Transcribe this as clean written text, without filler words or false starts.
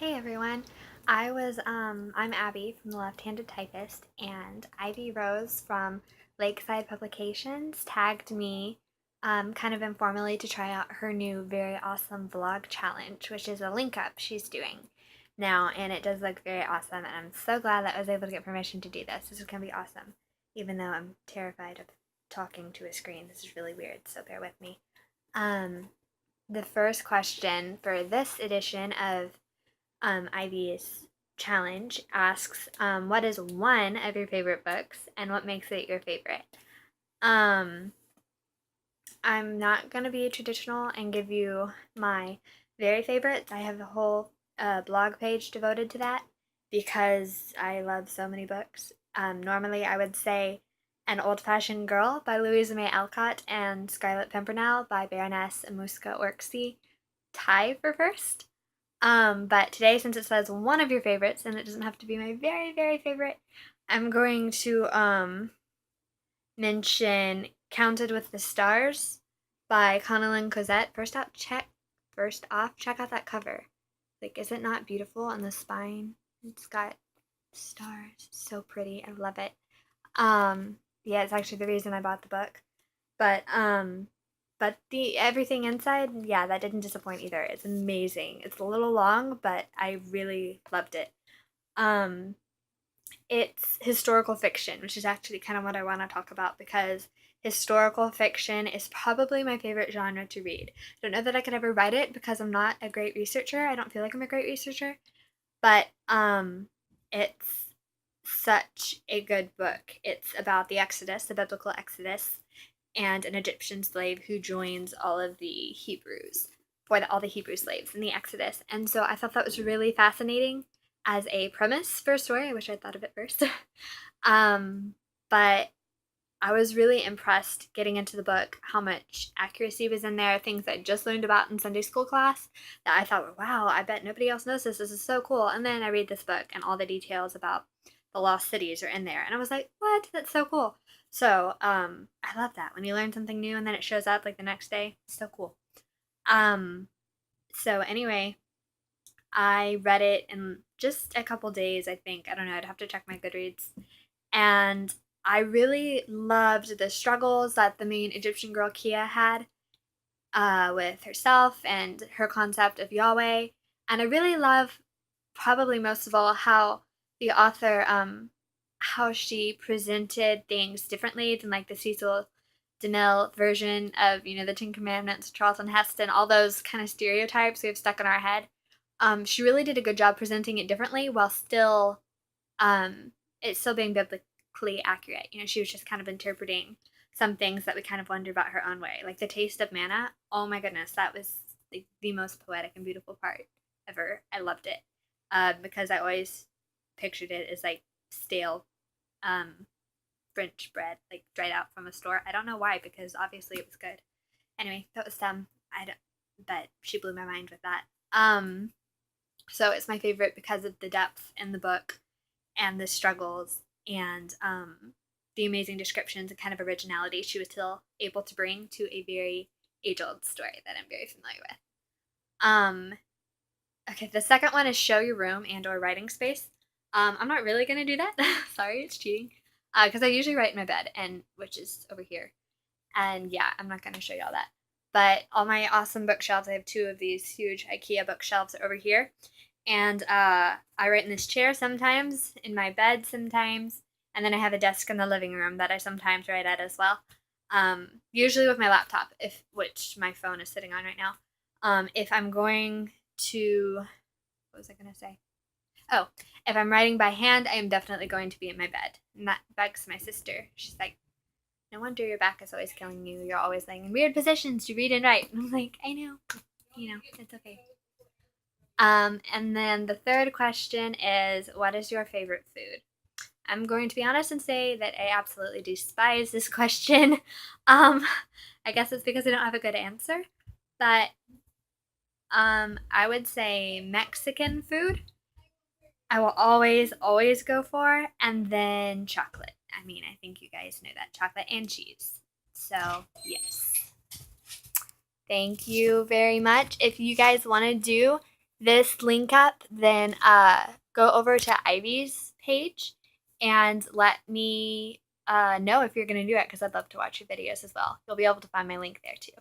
Hey everyone. I'm Abby from The Left-Handed Typist, and Ivy Rose from Lakeside Publications tagged me kind of informally to try out her new very awesome vlog challenge, which is a link up she's doing now, and it does look very awesome, and I'm so glad that I was able to get permission to do this. This is gonna be awesome, even though I'm terrified of talking to a screen. This is really weird, so bear with me. Um, the first question for this edition of Ivy's challenge asks, what is one of your favorite books and what makes it your favorite? Um, I'm not going to be traditional and give you my very favorites. I have a whole blog page devoted to that because I love so many books. Normally, I would say An Old-Fashioned Girl by Louisa May Alcott and Scarlet Pimpernel by Baroness Muska Orczy tie for first. But today, since it says one of your favorites, and it doesn't have to be my very, very favorite, I'm going to mention Counted with the Stars by Connellan Cosette. First off, check out that cover. Like, is it not beautiful on the spine? It's got stars. It's so pretty. I love it. Yeah, it's actually the reason I bought the book. But the everything inside, yeah, that didn't disappoint either. It's amazing. It's a little long, but I really loved it. Um, it's historical fiction, which is actually kind of what I want to talk about because historical fiction is probably my favorite genre to read. I don't know that I could ever write it because I'm not a great researcher. I don't feel like I'm a great researcher, but it's such a good book. It's about the Exodus, the biblical Exodus, and an Egyptian slave who joins all of the Hebrews, all the Hebrew slaves in the Exodus. And so I thought that was really fascinating as a premise for a story. I wish I'd thought of it first. But I was really impressed getting into the book how much accuracy was in there, things I just learned about in Sunday school class that I thought, wow, I bet nobody else knows this. This is so cool. And then I read this book and all the details about the lost cities are in there. And I was like, what? That's so cool. So I love that when you learn something new and then it shows up like the next day. It's so cool. Um, so anyway, I read it in just a couple days, I think. I don't know, I'd have to check my Goodreads. And I really loved the struggles that the main Egyptian girl Kia had with herself and her concept of Yahweh. And I really love, probably most of all, how the author, how she presented things differently than like the Cecil DeMille version of, the Ten Commandments, Charlton Heston, all those kind of stereotypes we have stuck in our head. She really did a good job presenting it differently while still, it's still being biblically accurate. She was just kind of interpreting some things that we kind of wonder about her own way. Like the taste of manna. Oh my goodness, that was like the most poetic and beautiful part ever. I loved it because I always pictured it as like stale um, French bread, like dried out from a store. I don't know why, because obviously it was good. Anyway, that was I don't, but she blew my mind with that. So it's my favorite because of the depth in the book and the struggles and the amazing descriptions and kind of originality she was still able to bring to a very age-old story that I'm very familiar with. Um, okay, the second one is show your room and or writing space. I'm not really gonna do that. Sorry, it's cheating. Because I usually write in my bed, and which is over here. And yeah, I'm not gonna show y'all that. But all my awesome bookshelves, I have two of these huge IKEA bookshelves over here. And I write in this chair sometimes, in my bed sometimes, and then I have a desk in the living room that I sometimes write at as well. Usually with my laptop, if which my phone is sitting on right now. If I'm going to, what was I gonna say? Oh, if I'm writing by hand, I am definitely going to be in my bed. And that bugs my sister. She's like, no wonder your back is always killing you. You're always laying in weird positions to read and write. And I'm like, I know. It's okay. And then the third question is, what is your favorite food? I'm going to be honest and say that I absolutely despise this question. Um, I guess it's because I don't have a good answer. But I would say Mexican food. I will always, always go for, and then chocolate. I mean, I think you guys know that chocolate and cheese. So, yes. Thank you very much. If you guys want to do this link up, then go over to Ivy's page and let me know if you're going to do it, because I'd love to watch your videos as well. You'll be able to find my link there too.